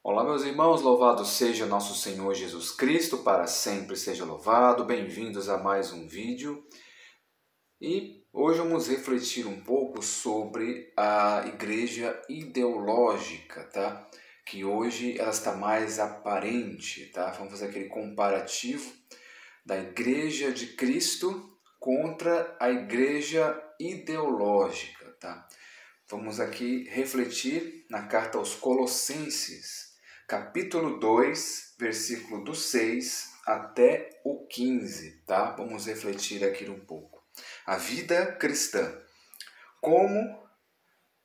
Olá, meus irmãos, louvado seja nosso Senhor Jesus Cristo, para sempre seja louvado. Bem-vindos a mais um vídeo. E hoje vamos refletir um pouco sobre a igreja ideológica, tá? Que hoje ela está mais aparente, tá? Vamos fazer aquele comparativo da igreja de Cristo contra a igreja ideológica, tá? Vamos aqui refletir na carta aos Colossenses, capítulo 2, versículo do 6 até o 15, tá? Vamos refletir aqui um pouco. A vida cristã. Como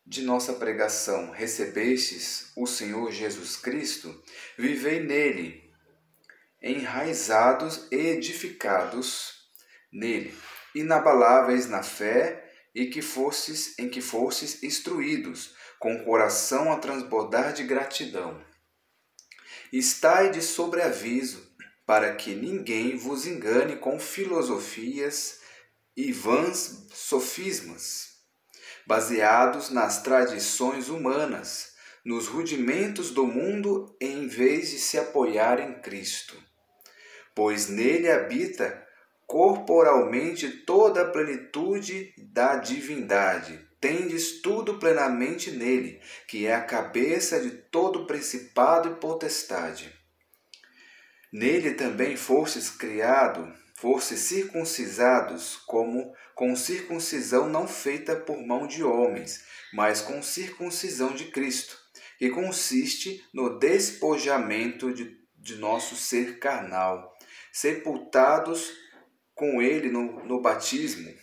de nossa pregação recebestes o Senhor Jesus Cristo, vivei nele, enraizados e edificados nele, inabaláveis na fé, em que fostes instruídos, com o coração a transbordar de gratidão. Estai de sobreaviso, para que ninguém vos engane com filosofias e vãs sofismas, baseados nas tradições humanas, nos rudimentos do mundo, em vez de se apoiar em Cristo. Pois nele habita corporalmente toda a plenitude da divindade. Tendes tudo plenamente nele, que é a cabeça de todo principado e potestade. Nele também fostes circuncisados, como com circuncisão não feita por mão de homens, mas com circuncisão de Cristo, que consiste no despojamento de nosso ser carnal, sepultados com ele no batismo.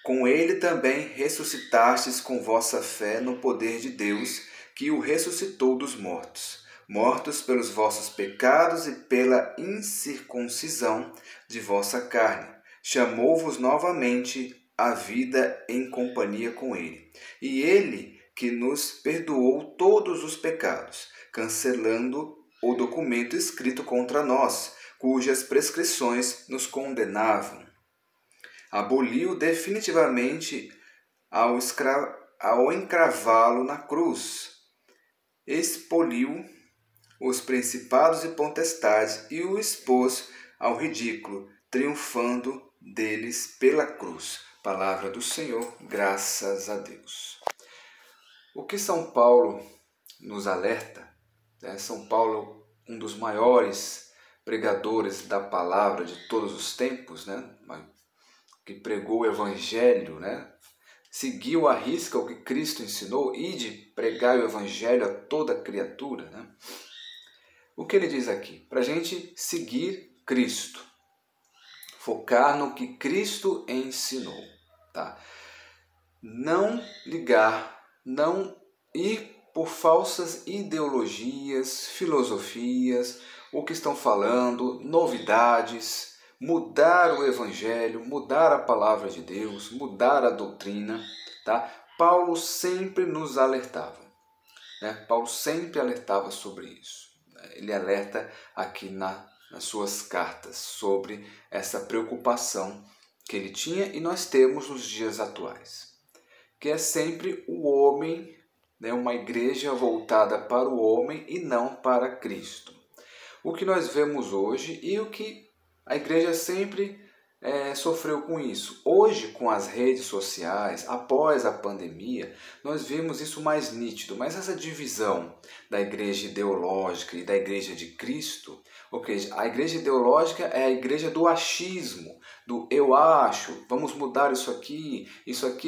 Com ele também ressuscitastes com vossa fé no poder de Deus, que o ressuscitou dos mortos, mortos pelos vossos pecados e pela incircuncisão de vossa carne. Chamou-vos novamente à vida em companhia com ele. E ele que nos perdoou todos os pecados, cancelando o documento escrito contra nós, cujas prescrições nos condenavam. Aboliu definitivamente ao encravá-lo na cruz. Expoliu os principados e potestades e o expôs ao ridículo, triunfando deles pela cruz. Palavra do Senhor, graças a Deus. O que São Paulo nos alerta, né? São Paulo, um dos maiores pregadores da palavra de todos os tempos, né? Que pregou o evangelho, né? Seguiu à risca o que Cristo ensinou, ide pregar o evangelho a toda criatura, né? O que ele diz aqui? Para a gente seguir Cristo, focar no que Cristo ensinou, tá? Não ligar, não ir por falsas ideologias, filosofias, o que estão falando, novidades, mudar o evangelho, mudar a palavra de Deus, mudar a doutrina, tá? Paulo sempre nos alertava, né? Paulo sempre alertava sobre isso. Ele alerta aqui nas suas cartas sobre essa preocupação que ele tinha e nós temos nos dias atuais, que é sempre o homem, né? Uma igreja voltada para o homem e não para Cristo. O que nós vemos hoje e o que a igreja sempre sofreu com isso. Hoje, com as redes sociais, após a pandemia, nós vemos isso mais nítido. Mas essa divisão da igreja ideológica e da igreja de Cristo, a igreja ideológica é a igreja do achismo, do eu acho, vamos mudar isso aqui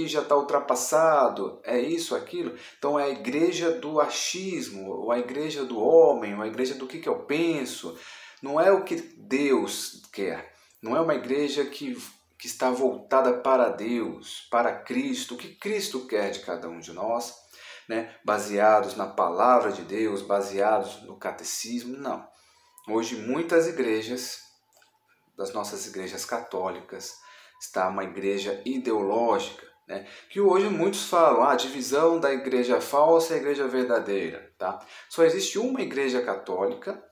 já está ultrapassado, é isso, aquilo. Então é a igreja do achismo, ou a igreja do homem, ou a igreja do que eu penso. Não é o que Deus quer. Não é uma igreja que está voltada para Deus, para Cristo, o que Cristo quer de cada um de nós, né? Baseados na palavra de Deus, baseados no catecismo, não. Hoje muitas igrejas, das nossas igrejas católicas, está uma igreja ideológica, né? Que hoje muitos falam, a divisão da igreja falsa e a igreja verdadeira, tá? Só existe uma igreja católica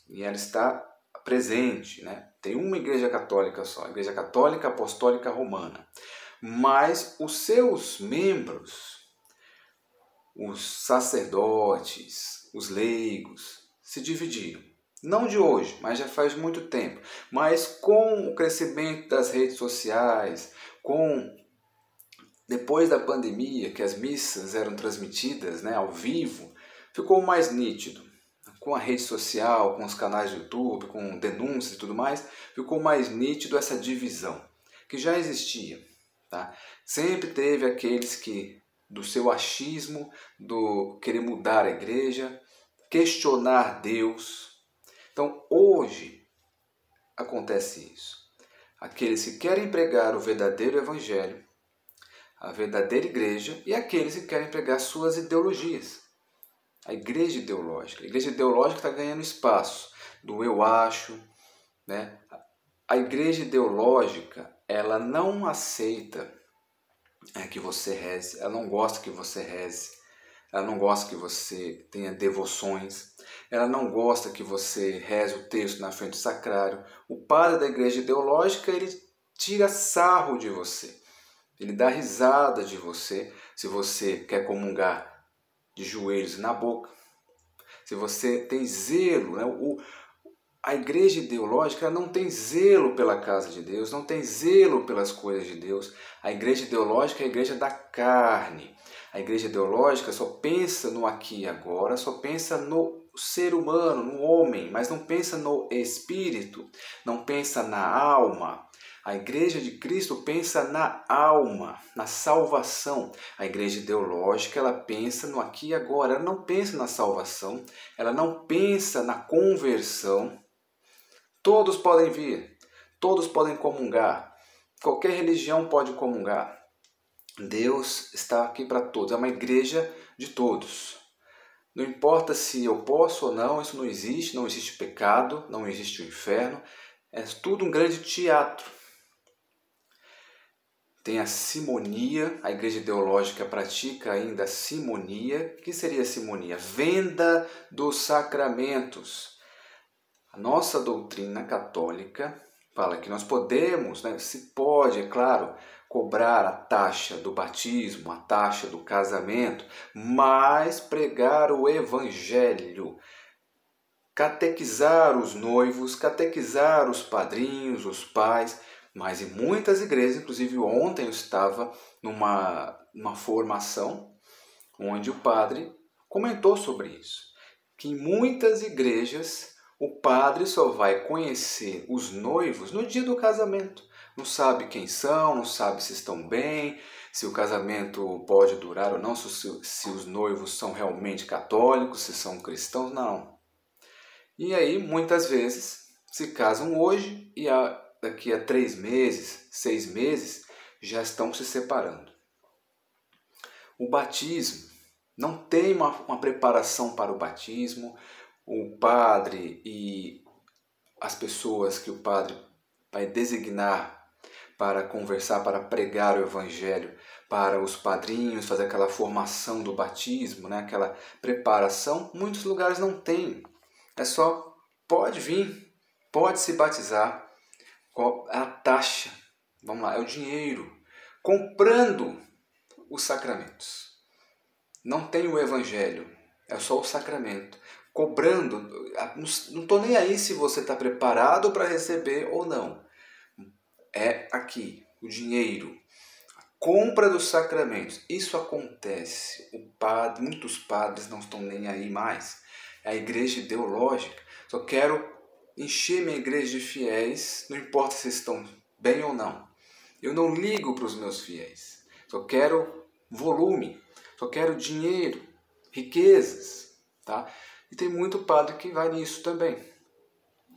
e ela está presente, né? Tem uma igreja católica só, a Igreja Católica Apostólica Romana. Mas os seus membros, os sacerdotes, os leigos, se dividiram. Não de hoje, mas já faz muito tempo. Mas com o crescimento das redes sociais, depois da pandemia, que as missas eram transmitidas, né, ao vivo, ficou mais nítido. Com a rede social, com os canais do YouTube, com denúncias e tudo mais, ficou mais nítido essa divisão, que já existia. Tá? Sempre teve aqueles que, do seu achismo, do querer mudar a igreja, questionar Deus. Então, hoje, acontece isso. Aqueles que querem pregar o verdadeiro evangelho, a verdadeira igreja, e aqueles que querem pregar suas ideologias. A igreja ideológica. A igreja ideológica está ganhando espaço do eu acho. Né? A igreja ideológica, ela não aceita que você reze, ela não gosta que você reze, ela não gosta que você tenha devoções, ela não gosta que você reze o texto na frente do sacrário. O padre da igreja ideológica, ele tira sarro de você, ele dá risada de você se você quer comungar de joelhos na boca, se você tem zelo. Né? A igreja ideológica ela não tem zelo pela casa de Deus, não tem zelo pelas coisas de Deus. A igreja ideológica é a igreja da carne. A igreja ideológica só pensa no aqui e agora, só pensa no ser humano, no homem, mas não pensa no espírito, não pensa na alma. A igreja de Cristo pensa na alma, na salvação. A igreja ideológica ela pensa no aqui e agora, ela não pensa na salvação, ela não pensa na conversão. Todos podem vir, todos podem comungar, qualquer religião pode comungar. Deus está aqui para todos, é uma igreja de todos. Não importa se eu posso ou não, isso não existe pecado, não existe o inferno, é tudo um grande teatro. Tem a simonia, a igreja ideológica pratica ainda a simonia. O que seria a simonia? Venda dos sacramentos. A nossa doutrina católica fala que nós podemos, né, se pode, é claro, cobrar a taxa do batismo, a taxa do casamento, mas pregar o evangelho, catequizar os noivos, catequizar os padrinhos, os pais. Mas em muitas igrejas, inclusive ontem eu estava numa formação onde o padre comentou sobre isso, que em muitas igrejas o padre só vai conhecer os noivos no dia do casamento. Não sabe quem são, não sabe se estão bem, se o casamento pode durar ou não, se os noivos são realmente católicos, se são cristãos, não. E aí, muitas vezes, se casam hoje e daqui a 3 meses, 6 meses, já estão se separando. O batismo, não tem uma preparação para o batismo. O padre e as pessoas que o padre vai designar para conversar, para pregar o evangelho, para os padrinhos, fazer aquela formação do batismo, né? Aquela preparação, muitos lugares não tem. É só, pode vir, pode se batizar. A taxa, vamos lá, é o dinheiro, comprando os sacramentos. Não tem o evangelho, é só o sacramento. Cobrando, não estou nem aí se você está preparado para receber ou não. É aqui, o dinheiro, a compra dos sacramentos. Isso acontece. Muitos padres não estão nem aí mais. É a igreja ideológica. Só quero encher minha igreja de fiéis, não importa se estão bem ou não. Eu não ligo para os meus fiéis. Só quero volume, só quero dinheiro, riquezas. Tá? E tem muito padre que vai nisso também.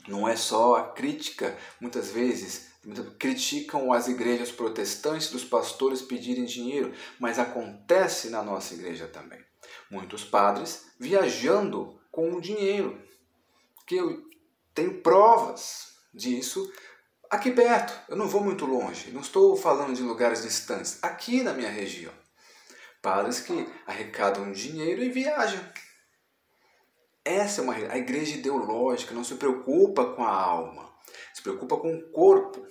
Não é só a crítica, muitas vezes criticam as igrejas protestantes dos pastores pedirem dinheiro, mas acontece na nossa igreja também. Muitos padres viajando com o dinheiro, que eu tenho provas disso aqui perto. Eu não vou muito longe, não estou falando de lugares distantes, aqui na minha região. Padres que arrecadam dinheiro e viajam. Essa é a igreja ideológica, não se preocupa com a alma, se preocupa com o corpo.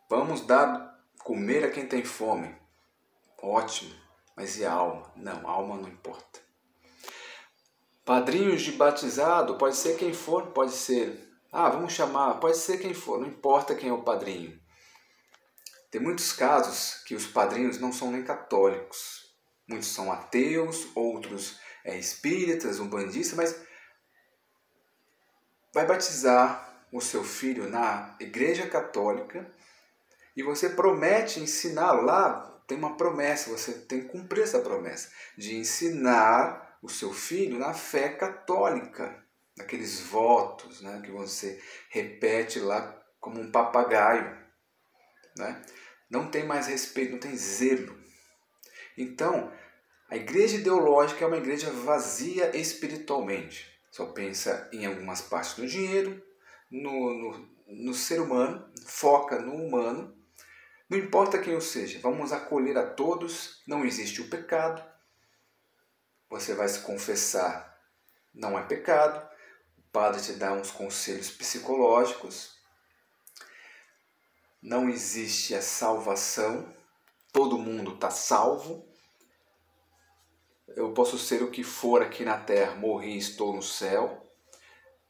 Vamos dar comer a quem tem fome. Ótimo, mas e a alma? Não, a alma não importa. Padrinhos de batizado, pode ser quem for, pode ser... vamos chamar, pode ser quem for, não importa quem é o padrinho. Tem muitos casos que os padrinhos não são nem católicos. Muitos são ateus, outros espíritas, umbandistas, mas vai batizar o seu filho na igreja católica e você promete ensiná-lo. Lá tem uma promessa, você tem que cumprir essa promessa de ensinar o seu filho na fé católica, naqueles votos, né, que você repete lá como um papagaio, né? Não tem mais respeito, não tem zelo. Então, a igreja ideológica é uma igreja vazia espiritualmente. Só pensa em algumas partes do dinheiro, no ser humano, foca no humano. Não importa quem eu seja, vamos acolher a todos, não existe o pecado. Você vai se confessar, não é pecado. O padre te dá uns conselhos psicológicos. Não existe a salvação, todo mundo está salvo. Eu posso ser o que for aqui na terra, morri e estou no céu,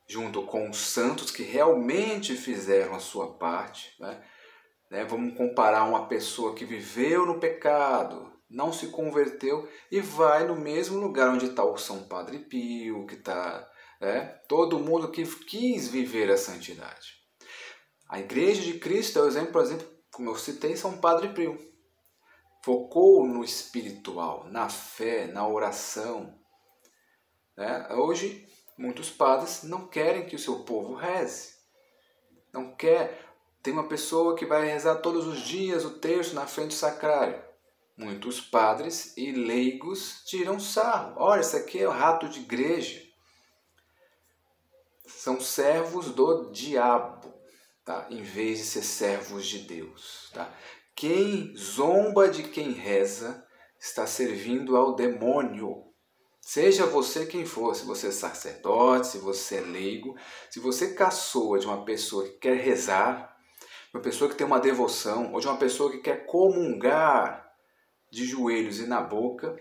junto com os santos que realmente fizeram a sua parte, né? Vamos comparar uma pessoa que viveu no pecado, não se converteu e vai no mesmo lugar onde está o São Padre Pio, que está todo mundo que quis viver a santidade. A Igreja de Cristo é o exemplo, por exemplo, como eu citei, São Padre Pio. Focou no espiritual, na fé, na oração. Hoje, muitos padres não querem que o seu povo reze. Não quer. Tem uma pessoa que vai rezar todos os dias o terço na frente do sacrário. Muitos padres e leigos tiram sarro. Olha, isso aqui é o rato de igreja. São servos do diabo, tá? Em vez de ser servos de Deus. Tá? Quem zomba de quem reza está servindo ao demônio. Seja você quem for, se você é sacerdote, se você é leigo, se você caçoa de uma pessoa que quer rezar, uma pessoa que tem uma devoção, ou de uma pessoa que quer comungar de joelhos e na boca,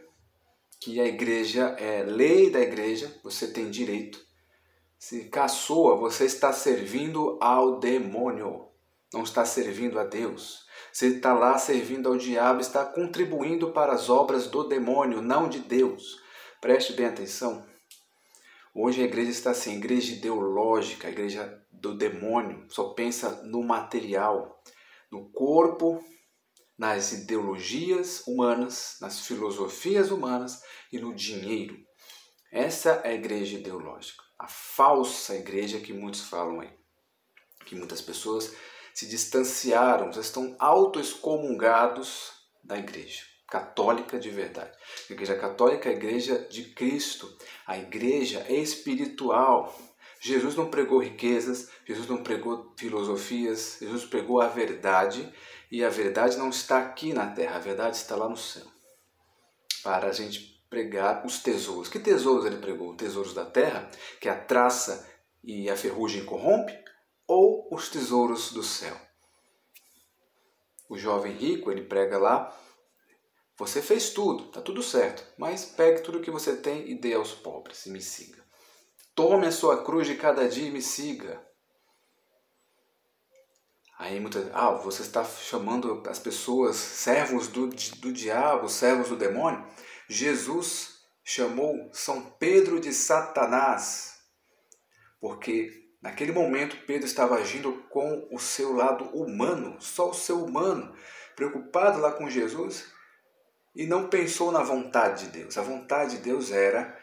que a igreja é lei da igreja, você tem direito. Se caçoa, você está servindo ao demônio, não está servindo a Deus. Você está lá servindo ao diabo, está contribuindo para as obras do demônio, não de Deus. Preste bem atenção. Hoje a igreja está assim, igreja ideológica, a igreja do demônio, só pensa no material, no corpo, nas ideologias humanas, nas filosofias humanas e no dinheiro. Essa é a igreja ideológica, a falsa igreja que muitos falam aí, que muitas pessoas se distanciaram, já estão auto-excomungados da igreja católica de verdade. A igreja católica é a igreja de Cristo, a igreja espiritual. Jesus não pregou riquezas, Jesus não pregou filosofias, Jesus pregou a verdade, e a verdade não está aqui na terra, a verdade está lá no céu. Para a gente pregar os tesouros. Que tesouros ele pregou? Tesouros da terra, que a traça e a ferrugem corrompe, ou os tesouros do céu? O jovem rico, ele prega lá, você fez tudo, está tudo certo, mas pegue tudo que você tem e dê aos pobres e me siga. Tome a sua cruz de cada dia e me siga. Aí você está chamando as pessoas servos do diabo, servos do demônio? Jesus chamou São Pedro de Satanás, porque naquele momento Pedro estava agindo com o seu lado humano, só o seu humano, preocupado lá com Jesus, e não pensou na vontade de Deus. A vontade de Deus era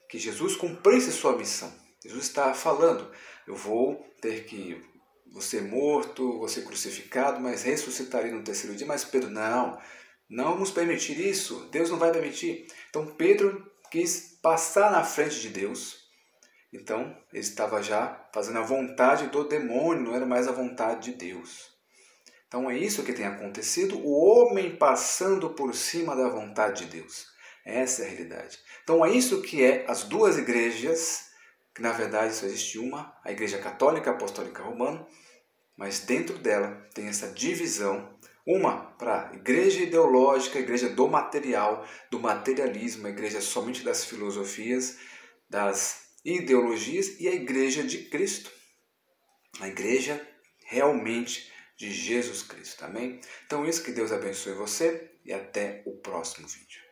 que Jesus cumprisse sua missão. Jesus está falando, eu vou ter que ser morto, vou ser crucificado, mas ressuscitarei no terceiro dia. Mas Pedro, não vamos permitir isso, Deus não vai permitir. Então Pedro quis passar na frente de Deus. Então ele estava já fazendo a vontade do demônio, não era mais a vontade de Deus. Então é isso que tem acontecido, o homem passando por cima da vontade de Deus. Essa é a realidade. Então é isso que é as duas igrejas, que na verdade só existe uma, a Igreja Católica Apostólica Romana, mas dentro dela tem essa divisão, uma para a igreja ideológica, a igreja do material, do materialismo, a igreja somente das filosofias, das ideologias e a igreja de Cristo. A igreja realmente de Jesus Cristo, amém? Então isso, que Deus abençoe você e até o próximo vídeo.